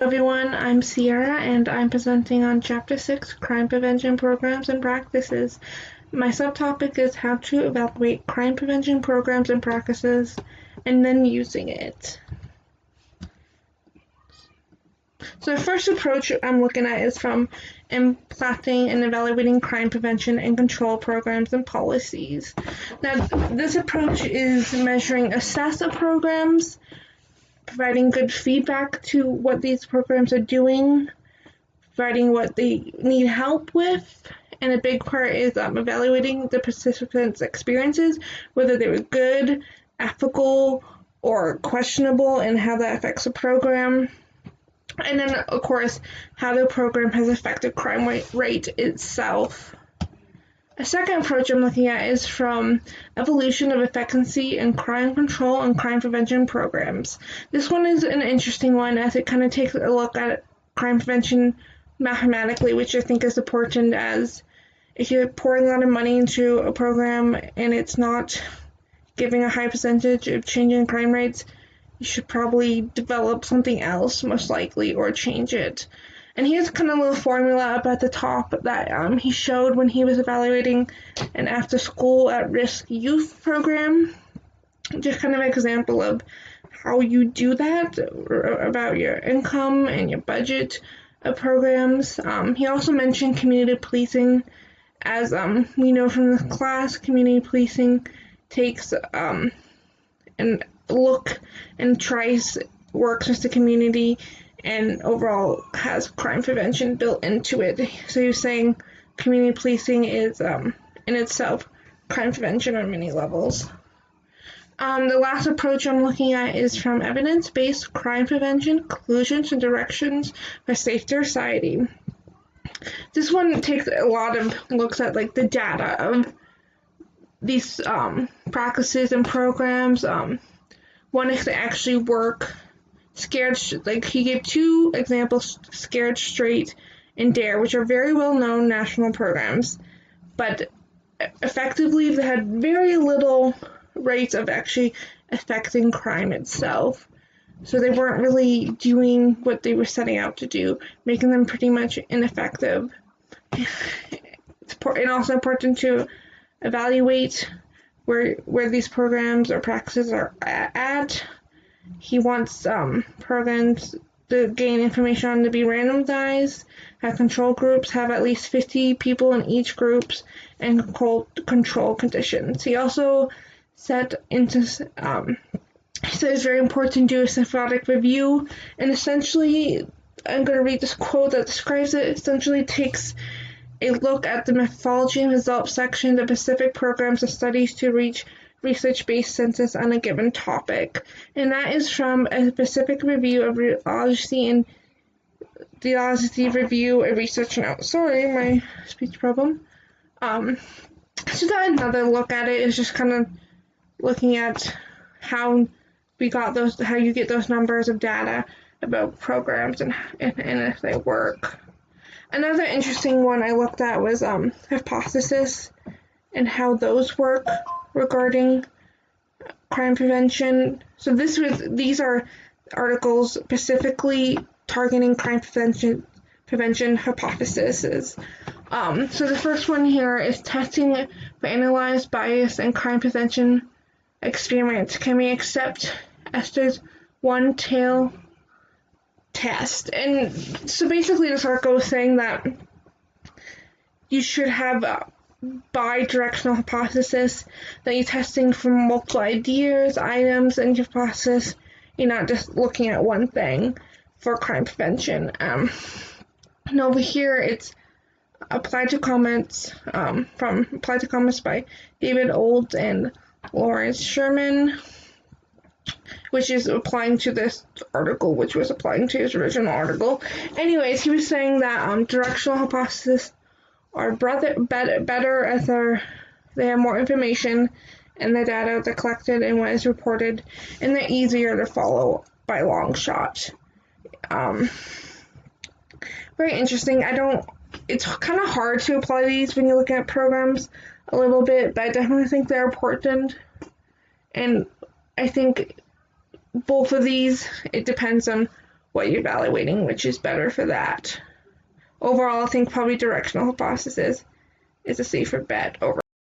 Everyone, I'm Sierra and I'm presenting on Chapter 6, Crime Prevention Programs and Practices. My subtopic is how to evaluate crime prevention programs and practices and then using it. So the first approach I'm looking at is from implementing and evaluating crime prevention and control programs and policies. Now, this approach is measuring success of programs, providing good feedback to what these programs are doing, providing what they need help with, and a big part is evaluating the participants' experiences, whether they were good, ethical, or questionable, and how that affects the program. And then, of course, how the program has affected crime rate itself. A second approach I'm looking at is from evolution of efficacy in crime control and crime prevention programs. This one is an interesting one as it kind of takes a look at crime prevention mathematically, which I think is important, as if you're pouring a lot of money into a program and it's not giving a high percentage of changing crime rates, you should probably develop something else, most likely, or change it. And here's kind of a little formula up at the top that he showed when he was evaluating an after-school at-risk youth program. Just kind of an example of how you do that, about your income and your budget of programs. He also mentioned community policing. As we know from the class, community policing takes and look and tries works with the community and overall has crime prevention built into it. So you're saying community policing is in itself crime prevention on many levels. The last approach I'm looking at is from evidence-based crime prevention, conclusions and directions for safer society. This one takes a lot of looks at the data of these practices and programs. One is to actually work. He gave two examples, Scared Straight and Dare, which are very well-known national programs, but effectively they had very little rates of actually affecting crime itself. So they weren't really doing what they were setting out to do, making them pretty much ineffective. It's also important to evaluate where these programs or practices are at. He wants programs to gain information on to be randomized, have control groups, have at least 50 people in each group, and control conditions. He also said it's very important to do a systematic review, and essentially, I'm going to read this quote that describes it. Essentially takes a look at the methodology and results section of specific programs and studies to reach research-based census on a given topic. And that is from a specific review of rheology and theology review and research note. Sorry, my speech problem. So that another look at it is just kind of looking at how you get those numbers of data about programs and if they work. Another interesting one I looked at was hypothesis and how those work regarding crime prevention. So these are articles specifically targeting crime prevention hypotheses. So the first one here is testing for analyzed bias and crime prevention experiments. Can we accept Esther's one-tail test? And so basically this article is saying that you should have bi-directional hypothesis, that you're testing for multiple ideas, items, and hypothesis. You're not just looking at one thing for crime prevention. And over here it's applied to comments by David Olds and Lawrence Sherman, which is applying to this article, which was applying to his original article. Anyways, he was saying that directional hypotheses are better as they have more information and the data they're collected and what is reported, and they're easier to follow by a long shot. Very interesting. It's kind of hard to apply these when you're looking at programs a little bit, but I definitely think they're important. And I think both of these, it depends on what you're evaluating, which is better for that. Overall, I think probably directional hypothesis is a safer bet over